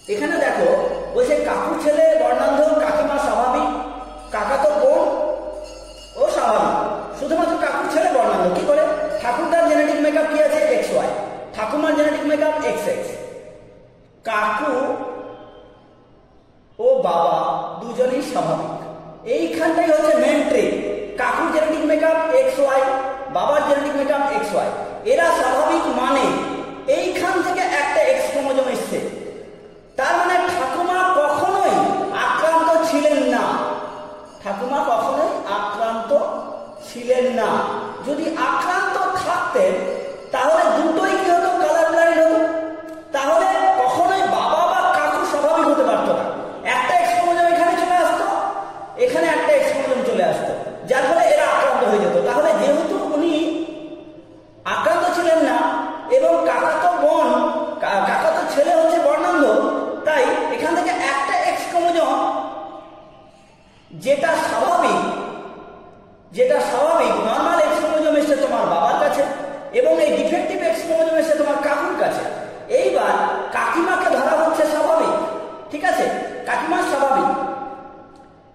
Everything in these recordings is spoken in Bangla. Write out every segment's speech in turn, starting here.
এখানে দেখো বলছে কাকুর ছেলে বর্ণান্ধ, কাকিমা স্বাভাবিক, কাকাতো বোন ও স্বাভাবিক, শুধুমাত্র কাকুর ছেলে বর্ণান্ধ। কি করে? ঠাকুরদার জেনেটিক মেকআপ কি আছে? XY, ঠাকুমার জেনেটিক মেকআপ XX, কাকু ও বাবা দুজনেই স্বাভাবিক। এইখানটাই হচ্ছে মেন ট্রিক। কাকুর জেনেটিক মেকআপ XY, বাবার জেনেটিক মেকআপ XY, এরা স্বাভাবিক মানে এইখান থেকে একটা X ক্রোমোজোম এসছে। তার মানে ঠাকুমা কখনোই আক্রান্ত ছিলেন না, ঠাকুমা কখনোই আক্রান্ত ছিলেন না। যদি আক্রান্ত থাকতেন তাহলে দুটোই কি হতো? কালার ব্লাইন্ড হতো। তাহলে কখনোই বাবা বা কাকু স্বাভাবিক হতে পারত না। একটা X ক্রোমোজোম এখানে চলে আসতো, এখানে একটা X ক্রোমোজোম চলে আসতো, যার ফলে এরা আক্রান্ত হয়ে যেত। তাহলে যেহেতু উনি আক্রান্ত ছিলেন না এবং কাকাতো বোন, কাকাতো ছেলে হচ্ছে বর্ণান্ধ, তাই এখান থেকে একটা X ক্রোমোজোম যেটা স্বাভাবিক নর্মাল X ক্রোমোজোম এসে তোমার বাবার কাছে এবং এই ডিফেক্টিভ X ক্রোমোজোম এসে তোমার কাকুর কাছে। এইবার কাকিমাকে ধরা হচ্ছে স্বাভাবিক, ঠিক আছে? কাকিমা স্বাভাবিক,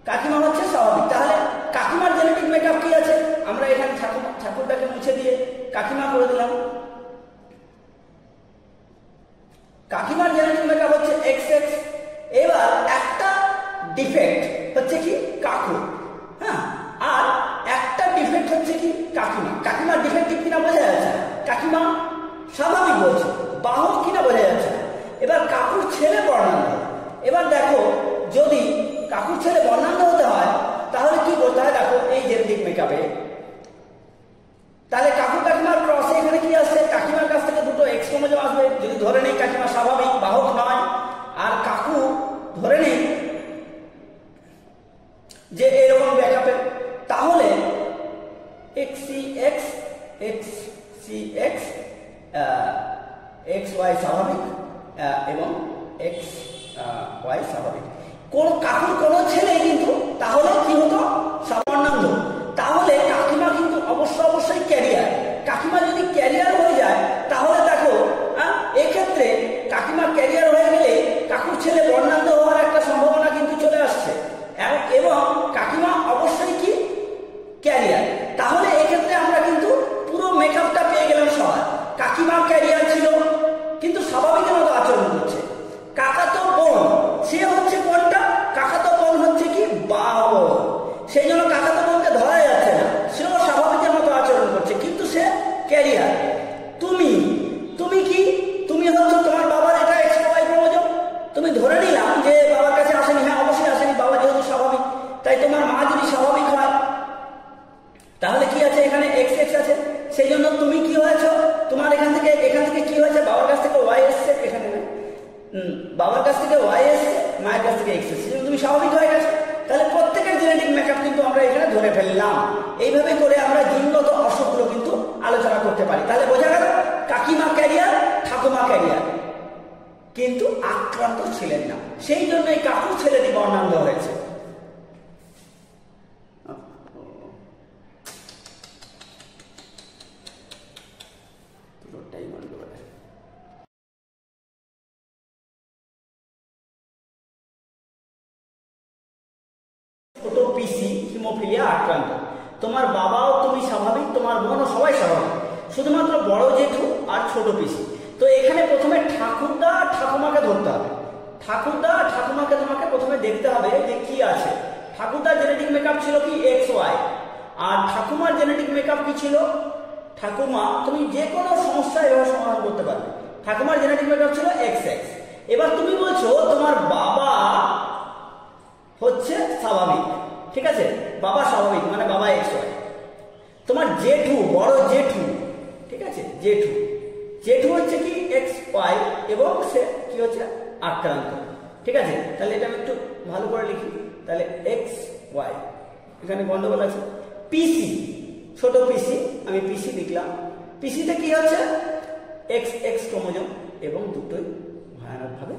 কাকিমা হচ্ছে স্বাভাবিক। তাহলে কাকিমার জেনেটিক মেকআপ কি আছে? আমরা এখানে ঠাকুরটাকে মুছে দিয়ে কাকিমা করে দিলাম। কাকিমার জেনেটিক মেকআপ হচ্ছে XX। এবার একটা ডিফেক্ট হচ্ছে কি? কাকু, হ্যাঁ, আর একটা ডিফেক্ট হচ্ছে কি? কাকিমা। কাকিমার ডিফেক্টিভ কিনা বোঝা যাচ্ছে, কাকিমা স্বাভাবিক বলছে, বাহক কিনা বোঝা যাচ্ছে। এবার কাকুর ছেলে বর্ণান্ধ। এবার দেখো যদি কাকুর ছেলে বর্ণান্ধ হতে হয় তাহলে কি করতে হয়? দেখো এই জেনেটিক মেকআপে তাহলে কাকু কাকিমার ক্রসে এখানে কি আসছে? কাকিমার কাছ থেকে দুটো X ক্রোমোজোম আসবে। যদি ধরে নেই কাকিমা স্বাভাবিক, বাহক নয়, আর কাকু ধরে নেই যে এরকম মেকআপে, তাহলে XCX XY স্বাভাবিক এবং XY স্বাভাবিক। কোন কাকুর কোনো ছেলে কিন্তু তাহলে কি হতো? বর্ণান্ধ। তাহলে কাকিমা কিন্তু অবশ্যই ক্যারিয়ার। কাকিমা যদি ক্যারিয়ার হয়ে যায় তাহলে দেখো এক্ষেত্রে কাকিমা ক্যারিয়ার হয়ে গেলে কাকুর ছেলে বর্ণান্ধ হওয়ার একটা সম্ভাবনা কিন্তু চলে আসছে এবং কাকিমা অবশ্যই কি? ক্যারিয়ার। তাহলে এক্ষেত্রে আমরা কিন্তু পুরো মেকআপটা পেয়ে গেলাম সবার। কাকিমা ক্যারিয়ার ছিল কিন্তু স্বাভাবিকের মতো আচরণ করছে। কাকাতো বোন, সে হচ্ছে কোনটা? কাকাতো বোন হচ্ছে কি? বাহক। সেই জন্য কাকাতো বোনকে ধরা যাচ্ছে না, সেও স্বাভাবিকের মতো আচরণ করছে কিন্তু সে ক্যারিয়ার। তুমি কি? তুমি হচ্ছে তোমার বাবার এটা XY ক্রোমোজোম। তুমি ধরে নিলাম যে বাবার কাছে আসেনি, হ্যাঁ অবশ্যই আসেনি, বাবা যেহেতু স্বাভাবিক। তাই তোমার মা যদি স্বাভাবিক হয় তাহলে কি আছে? এখানে XX আছে। সেই জন্য তুমি কি হয়েছো? তোমার এখান থেকে কি হয়েছে? বাবার কাছ থেকে Y এসছে, এখানে বাবার কাছ থেকে Y এসছে, মায়ের কাছ থেকে X এসছে, তুমি স্বাভাবিক হয়ে গেছো। তাহলে প্রত্যেকের জেনেটিক মেকআপ কিন্তু আমরা এখানে ধরে ফেললাম। এইভাবে করে আমরা জিনগত অসুখগুলো কিন্তু আলোচনা করতে পারি। তাহলে বোঝা গেল কাকিমা ক্যারিয়ার, ঠাকুমা ক্যারিয়ার, কিন্তু আক্রান্ত ছিলেন না। সেই জন্য এই কাকুর ছেলেটি বর্ণান্ধ হয়েছে। ছোট পিসি হিমোফিলিয়া আক্রান্ত। তোমার বাবাও তুমি স্বাভাবিক, তোমার বোনও সবাই স্বাভাবিক, শুধুমাত্র বড় জেঠু আর ছোট পিসি। তো এখানে প্রথমে ঠাকুরদা ঠাকুমাকে ধরতে হবে। ঠাকুরদা ঠাকুমাকে তোমাকে প্রথমে দেখতে হবে যে কি আছে। ঠাকুরদার জেনেটিক মেকআপ ছিল কি? XY। আর ঠাকুমার জেনেটিক মেকআপ কি ছিল? ঠাকুমা, তুমি যে কোনো সমস্যা এভাবে সমাধান করতে পারবে। ঠাকুমার জেনেটিক মেকআপ ছিল XX। এবার তুমি বলছো তোমার বাবা হচ্ছে স্বাভাবিক, ঠিক আছে? বাবা স্বাভাবিক মানে বাবা XY। তোমার জেঠু, বড় জেঠু, ঠিক আছে, জেঠু হচ্ছে কি? XY এবং সে কি হচ্ছে? আক্রান্ত, ঠিক আছে? তাহলে এটা আমি একটু ভালো করে লিখি। তাহলে XY, এখানে গন্ডগোল আছে। পিসি, ছোট পিসি, আমি পিসি লিখলাম। পিসিতে কি হচ্ছে? XX ক্রোমোজোম এবং দুটোই ভয়ানকভাবে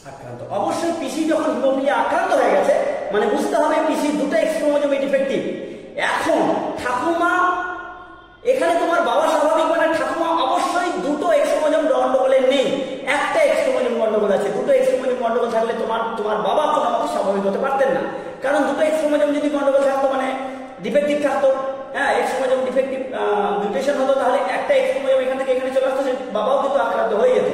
আক্রান্ত। অবশ্যই পিসি যখন হিমোফিলিয়া আক্রান্ত হয়ে গেছে মানে বুঝতে হবে পিসি দুটো X ক্রোমোজোম ডিফেক্টিভ। এখন ঠাকুমা, এখানে তোমার বাবা স্বাভাবিক মানে ঠাকুমা অবশ্যই দুটো X ক্রোমোজোম গন্ডগোলে নেই, একটা X ক্রোমোজোম গন্ডগোল আছে, দুটো X গন্ডগোল থাকলে তোমার বাবা কোনো মতে স্বাভাবিক হতে পারতেন না, কারণ দুটো এক্স ক্রোমোজোম যদি গন্ডগোল থাকতো মানে ডিফেক্টিভ থাকতো, হ্যাঁ এক্স ক্রোমোজোম ডিফেক্টিভ মিউটেশন হতো, তাহলে একটা এক্স ক্রোমোজোম এখান থেকে এখানে চলে আসতো, সে বাবাও কিন্তু আক্রান্ত হয়ে যেত।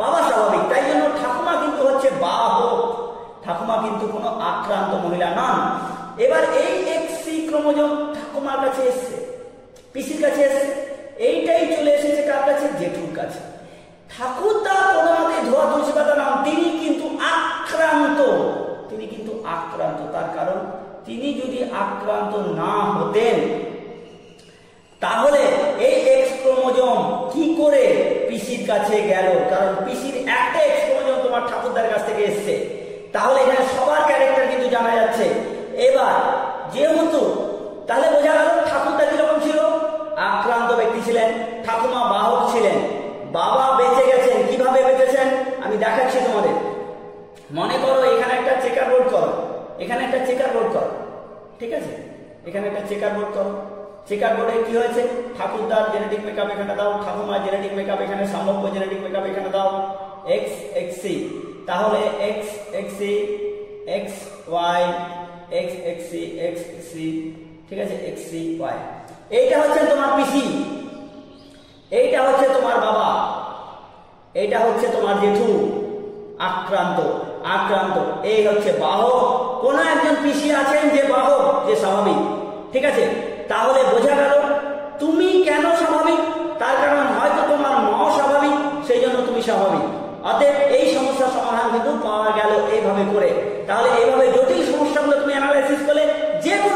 বাবা স্বাভাবিক, তাই জন্য ঠাকুমা কিন্তু হচ্ছে বাহক, ঠাকুমা কিন্তু কোনো আক্রান্ত মহিলা নন। এবার এই এক্সি ক্রোমোজোম ঠাকুমার কাছে এসছে, পিসির কাছে এসছে, এইটাই চলে এসেছে কার কাছে? জেঠুর কাছে। ঠাকুরদা কোনো মতে ধোয়া তুলসী পাতা নাম, তিনি কিন্তু আক্রান্ত, তিনি কিন্তু আক্রান্ত। তার কারণ তিনি যদি আক্রান্ত না হতেন তাহলে এই এক্স ক্রোমোজোম কি করে পিসির কাছে গেল? কারণ পিসির একটা এক্স ক্রোমোজোম তোমার ঠাকুরদার কাছ থেকে এসছে, তাহলে এখানে সবার ক্যারেক্টার কিন্তু জানা যাচ্ছে। এবার যেহেতু তাহলে বোঝা গেল ঠাকুরদা কিরকম ছিল? আক্রান্ত ব্যক্তি ছিলেন, ঠাকুমা বাহক ছিলেন, বাবা বেঁচে গেছেন। কিভাবে বেঁচেছেন আমি দেখাচ্ছি তোমাদের। মনে করো এখানে একটা চেকার বোর্ড করো, এখানে একটা চেকার বোর্ড করো, ঠিক আছে, এখানে একটা চেকার বোর্ড করো। চেকার বোর্ডে কি হয়েছে? ঠাকুরদার জেনেটিক মেকআপ এখানে দাও, ঠাকুমার জেনেটিক মেকআপ এখানে, সম্ভাব্য জেনেটিক মেকআপ এখানে দাও, এক্স এক্সি, তাহলে এক্স এক্সি এক্স ওয়াই এক্স এক্সি এক্স এক্সি, ঠিক আছে, এক্সি ওয়াই। এইটা হচ্ছে তোমার পিসি, এইটা হচ্ছে তোমার বাবা, এইটা হচ্ছে তোমার জেঠু, আক্রান্ত আক্রান্ত। এই হচ্ছে বাহক। কোন একজন পিসি আছেন যে বাহক, যে স্বাভাবিক, ঠিক আছে। তাহলে বোঝা গেল তুমি কেন স্বাভাবিক, তার কারণ হয়তো তোমার মাও স্বাভাবিক, সেই জন্য তুমি স্বাভাবিক। অতএব এই সমস্যার সমাধান কিন্তু পাওয়া গেল এইভাবে করে। তাহলে এইভাবে জটিল সমস্যাগুলো তুমি অ্যানালাইসিস করলে যে কোনো